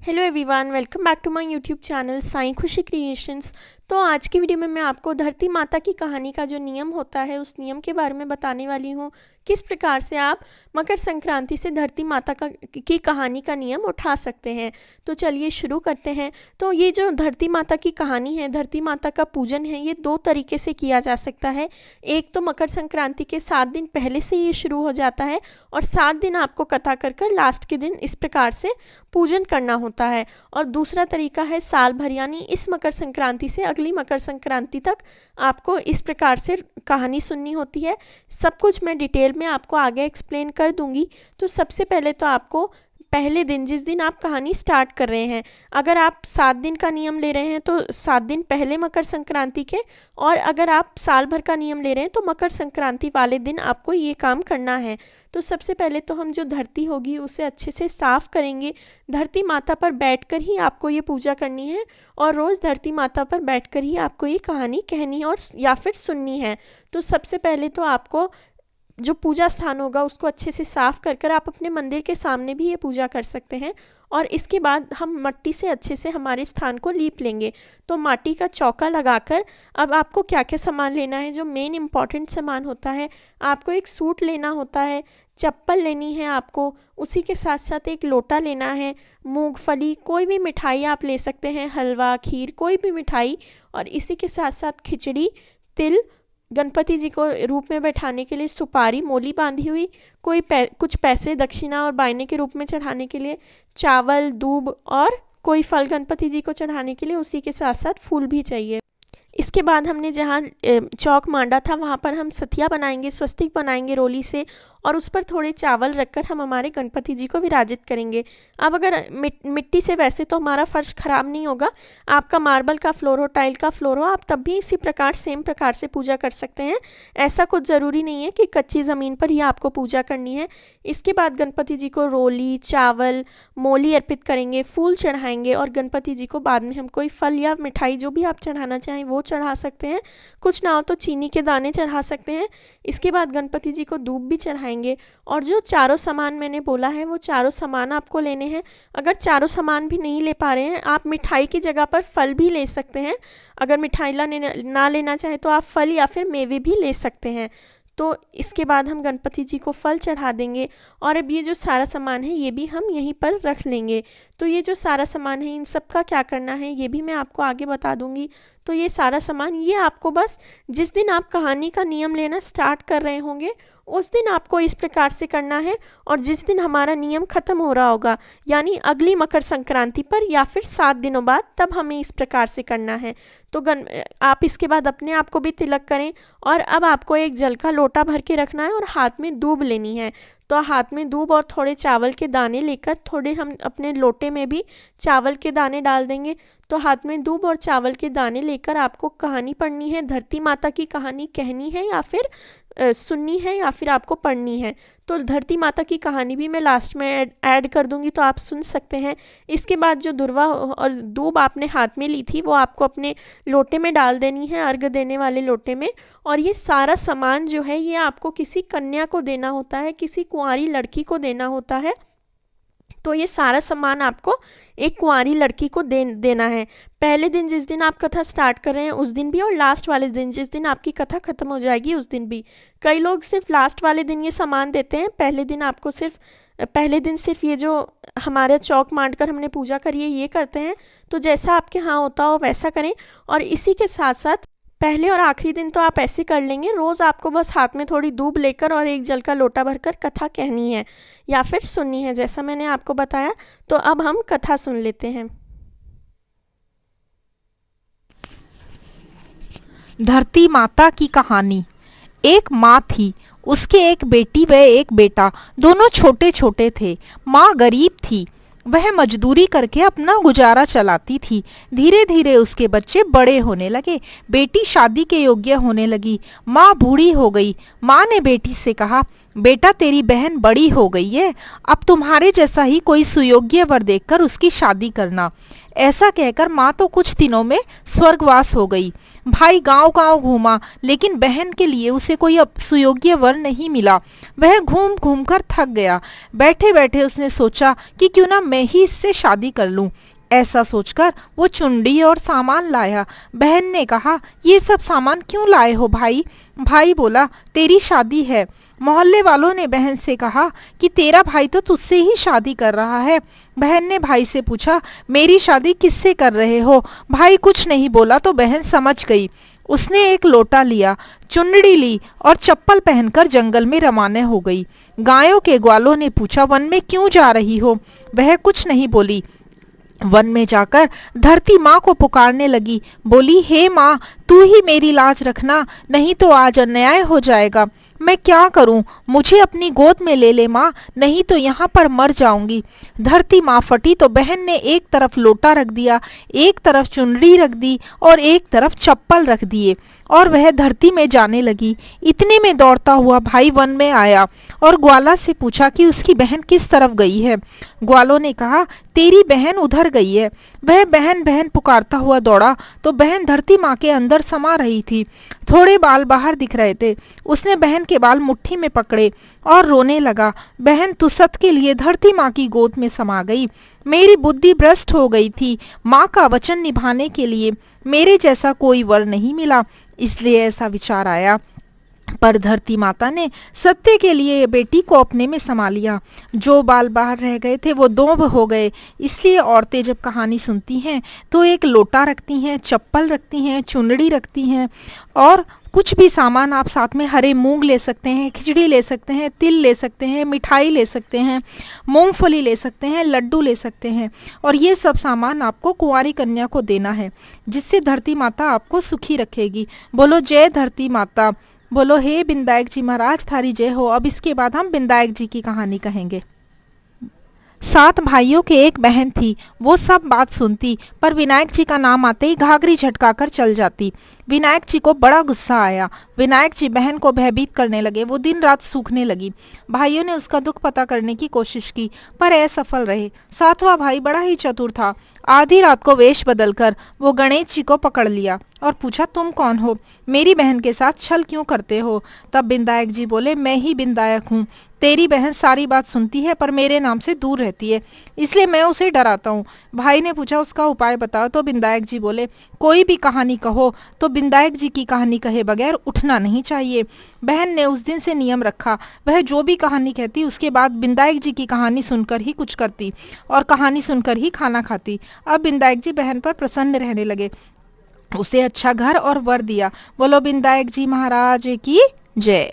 Hello everyone, welcome back to my YouTube channel Sai Khushi creations. तो आज की वीडियो में मैं आपको धरती माता की कहानी का जो नियम होता है उस नियम के बारे में बताने वाली हूँ। किस प्रकार से आप मकर संक्रांति से धरती माता की कहानी का नियम उठा सकते हैं। तो चलिए शुरू करते हैं। तो ये जो धरती माता की कहानी है, धरती माता का पूजन है, ये दो तरीके से किया जा सकता है। एक तो मकर संक्रांति के 7 दिन पहले से ये शुरू हो जाता है और 7 दिन आपको कथा कर कर लास्ट के दिन इस प्रकार से पूजन करना होता है। और दूसरा तरीका है साल भर, यानी इस मकर संक्रांति से अगली मकर संक्रांति तक आपको इस प्रकार से कहानी सुननी होती है। सब कुछ मैं डिटेल में आपको आगे एक्सप्लेन कर दूंगी। तो सबसे पहले तो आपको पहले दिन, जिस दिन आप कहानी स्टार्ट कर रहे हैं, अगर आप 7 दिन का नियम ले रहे हैं तो 7 दिन पहले मकर संक्रांति के, और अगर आप साल भर का नियम ले रहे हैं तो मकर संक्रांति वाले दिन आपको ये काम करना है। तो सबसे पहले तो हम जो धरती होगी उसे अच्छे से साफ करेंगे। धरती माता पर बैठकर ही आपको ये पूजा करनी है और रोज़ धरती माता पर बैठकर ही आपको ये कहानी कहनी और या फिर सुननी है। तो सबसे पहले तो आपको जो पूजा स्थान होगा उसको अच्छे से साफ कर कर आप अपने मंदिर के सामने भी ये पूजा कर सकते हैं। और इसके बाद हम मिट्टी से अच्छे से हमारे स्थान को लीप लेंगे। तो माटी का चौका लगाकर अब आपको क्या क्या सामान लेना है, जो मेन इम्पॉर्टेंट सामान होता है, आपको एक सूट लेना होता है, चप्पल लेनी है आपको, उसी के साथ साथ एक लोटा लेना है, मूंगफली, कोई भी मिठाई आप ले सकते हैं, हलवा, खीर, कोई भी मिठाई, और इसी के साथ साथ खिचड़ी, तिल, गणपति जी को रूप में बैठाने के लिए सुपारी मोली बांधी हुई, कुछ पैसे दक्षिणा और बायने के रूप में चढ़ाने के लिए, चावल, दूब और कोई फल गणपति जी को चढ़ाने के लिए, उसी के साथ साथ फूल भी चाहिए। इसके बाद हमने जहाँ चौक मांडा था वहाँ पर हम सतिया बनाएंगे, स्वस्तिक बनाएंगे रोली से, और उस पर थोड़े चावल रखकर हम हमारे गणपति जी को विराजित करेंगे। अब अगर मिट्टी से वैसे तो हमारा फर्श खराब नहीं होगा, आपका मार्बल का फ्लोर हो, टाइल का फ्लोर हो, आप तब भी इसी प्रकार सेम प्रकार से पूजा कर सकते हैं। ऐसा कुछ ज़रूरी नहीं है कि कच्ची ज़मीन पर ही आपको पूजा करनी है। इसके बाद गणपति जी को रोली, चावल, मोली अर्पित करेंगे, फूल चढ़ाएंगे, और गणपति जी को बाद में हम कोई फल या मिठाई जो भी आप चढ़ाना चाहें वो चढ़ा सकते हैं। कुछ ना हो तो चीनी के दाने चढ़ा सकते हैं। इसके बाद गणपति जी को दूब भी चढ़ाएंगे। और जो चारों सामान मैंने बोला है वो चारों सामान आपको लेने हैं। अगर चारों सामान भी नहीं ले पा रहे हैं, आप मिठाई की जगह पर फल भी ले सकते हैं। अगर मिठाई ना लेना चाहे तो आप फल या फिर मेवे भी ले सकते हैं। तो इसके बाद हम गणपति जी को फल चढ़ा देंगे, और अब ये जो सारा सामान है ये भी हम यहीं पर रख लेंगे। तो ये जो सारा सामान है इन सब का क्या करना है ये भी मैं आपको आगे बता दूंगी। तो ये सारा सामान ये आपको बस जिस दिन आप कहानी का नियम लेना स्टार्ट कर रहे होंगे उस दिन आपको इस प्रकार से करना है, और जिस दिन हमारा नियम खत्म हो रहा होगा यानी अगली मकर संक्रांति पर या फिर 7 दिनों बाद, तब हमें इस प्रकार से करना है। तो आप इसके बाद अपने आप को भी तिलक करें, और अब आपको एक जल का लोटा भर के रखना है और हाथ में दूब लेनी है। तो हाथ में दूब और थोड़े चावल के दाने लेकर, थोड़े हम अपने लोटे में भी चावल के दाने डाल देंगे। तो हाथ में दूब और चावल के दाने लेकर आपको कहानी पढ़नी है, धरती माता की कहानी कहनी है या फिर सुननी है या फिर आपको पढ़नी है। तो धरती माता की कहानी भी मैं लास्ट में ऐड कर दूंगी तो आप सुन सकते हैं। इसके बाद जो दुर्वा और दूब आपने हाथ में ली थी वो आपको अपने लोटे में डाल देनी है, अर्घ देने वाले लोटे में। और ये सारा सामान जो है ये आपको किसी कन्या को देना होता है, किसी कुंवारी लड़की को देना होता है। तो ये सारा सामान आपको एक कुंवारी लड़की को देना है। पहले दिन जिस दिन आप कथा स्टार्ट कर रहे हैं उस दिन भी, और लास्ट वाले दिन जिस दिन आपकी कथा खत्म हो जाएगी उस दिन भी। कई लोग सिर्फ लास्ट वाले दिन ये सामान देते हैं, पहले दिन सिर्फ ये जो हमारे चौक मांड कर हमने पूजा करी है ये करते हैं। तो जैसा आपके यहाँ होता हो वैसा करें। और इसी के साथ साथ पहले और आखिरी दिन तो आप ऐसे कर लेंगे, रोज आपको बस हाथ में थोड़ी दूब लेकर और एक जल का लोटा भरकर कथा कहनी है या फिर सुननी है, जैसा मैंने आपको बताया। तो अब हम कथा सुन लेते हैं। धरती माता की कहानी। एक माँ थी, उसके एक बेटी व एक बेटा, दोनों छोटे छोटे थे। माँ गरीब थी, वह मजदूरी करके अपना गुजारा चलाती थी। धीरे धीरे उसके बच्चे बड़े होने लगे, बेटी शादी के योग्य होने लगी। माँ बूढ़ी हो गई। माँ ने बेटी से कहा, बेटा तेरी बहन बड़ी हो गई है, अब तुम्हारे जैसा ही कोई सुयोग्य वर देखकर उसकी शादी करना। ऐसा कहकर माँ तो कुछ दिनों में स्वर्गवास हो गई। भाई गांव गांव घूमा, लेकिन बहन के लिए उसे कोई सुयोग्य वर नहीं मिला। वह घूम घूम कर थक गया। बैठे बैठे उसने सोचा कि क्यों ना मैं ही इससे शादी कर लूं। ऐसा सोचकर वो चुंडी और सामान लाया। बहन ने कहा, ये सब सामान क्यों लाए हो भाई? भाई बोला, तेरी शादी है। मोहल्ले वालों ने बहन से कहा कि तेरा भाई तो तुझसे ही शादी कर रहा है। बहन ने भाई से पूछा, मेरी शादी किससे कर रहे हो? भाई कुछ नहीं बोला तो बहन समझ गई। उसने एक लोटा लिया, चुनड़ी ली और चप्पल पहनकर जंगल में रवाना हो गई। गायों के ग्वालों ने पूछा, वन में क्यों जा रही हो? वह कुछ नहीं बोली। वन में जाकर धरती माँ को पुकारने लगी। बोली, हे माँ, तू ही मेरी लाज रखना, नहीं तो आज अन्याय हो जाएगा। मैं क्या करूं? मुझे अपनी गोद में ले ले माँ, नहीं तो यहाँ पर मर जाऊंगी। धरती माँ फटी तो बहन ने एक तरफ लोटा रख दिया, एक तरफ चुनरी रख दी और एक तरफ चप्पल रख दिए और वह धरती में जाने लगी। इतने में दौड़ता हुआ भाई वन में आया और ग्वाला से पूछा कि उसकी बहन किस तरफ गई है। ग्वालों ने कहा, तेरी बहन उधर गई है। वह बहन बहन पुकारता हुआ दौड़ा तो बहन धरती माँ के अंदर समा रही थी। थोड़े बाल बाहर दिख रहे थे। उसने बहन के बाल मुट्ठी में पकड़े और रोने लगा। बहन तुसत के लिए धरती माँ की गोद में समा गई। मेरी बुद्धि भ्रष्ट हो गई थी। माँ का वचन निभाने के लिए मेरे जैसा कोई वर नहीं मिला, इसलिए ऐसा विचार आया। पर धरती माता ने सत्य के लिए बेटी को अपने में समा लिया। जो बाल बाहर रह गए थे वो दोब हो गए। इसलिए औरतें जब कहानी सुनती हैं तो एक लोटा रखती हैं, चप्पल रखती हैं, चुनड़ी रखती हैं और कुछ भी सामान आप साथ में, हरे मूंग ले सकते हैं, खिचड़ी ले सकते हैं, तिल ले सकते हैं, मिठाई ले सकते हैं, मूंगफली ले सकते हैं, लड्डू ले सकते हैं और ये सब सामान आपको कुंवारी कन्या को देना है, जिससे धरती माता आपको सुखी रखेगी। बोलो जय धरती माता। बोलो हे विनायक जी महाराज थारी जय हो। अब इसके बाद हम विनायक जी की कहानी कहेंगे। 7 भाइयों के एक बहन थी। वो सब बात सुनती पर विनायक जी का नाम आते ही घाघरी झटकाकर चल जाती। विनायक जी को बड़ा गुस्सा आया। विनायक जी बहन को भयभीत करने लगे। वो दिन रात सूखने लगी। भाइयों ने उसका दुख पता करने की कोशिश की पर असफल रहे। 7वां भाई बड़ा ही चतुर था। आधी रात को वेश बदलकर वो गणेश जी को पकड़ लिया और पूछा, तुम कौन हो? मेरी बहन के साथ छल क्यों करते हो? तब विनायक जी बोले, मैं ही विनायक हूँ। तेरी बहन सारी बात सुनती है पर मेरे नाम से दूर रहती है, इसलिए मैं उसे डराता हूँ। भाई ने पूछा, उसका उपाय बताओ। तो विनायक जी बोले, कोई भी कहानी कहो तो विनायक जी की कहानी कहे बगैर उठना नहीं चाहिए। बहन ने उस दिन से नियम रखा, वह जो भी कहानी कहती उसके बाद विनायक जी की कहानी सुनकर ही कुछ करती और कहानी सुनकर ही खाना खाती। अब विनायक जी बहन पर प्रसन्न रहने लगे, उसे अच्छा घर और वर दिया। बोलो विनायक जी महाराज की जय।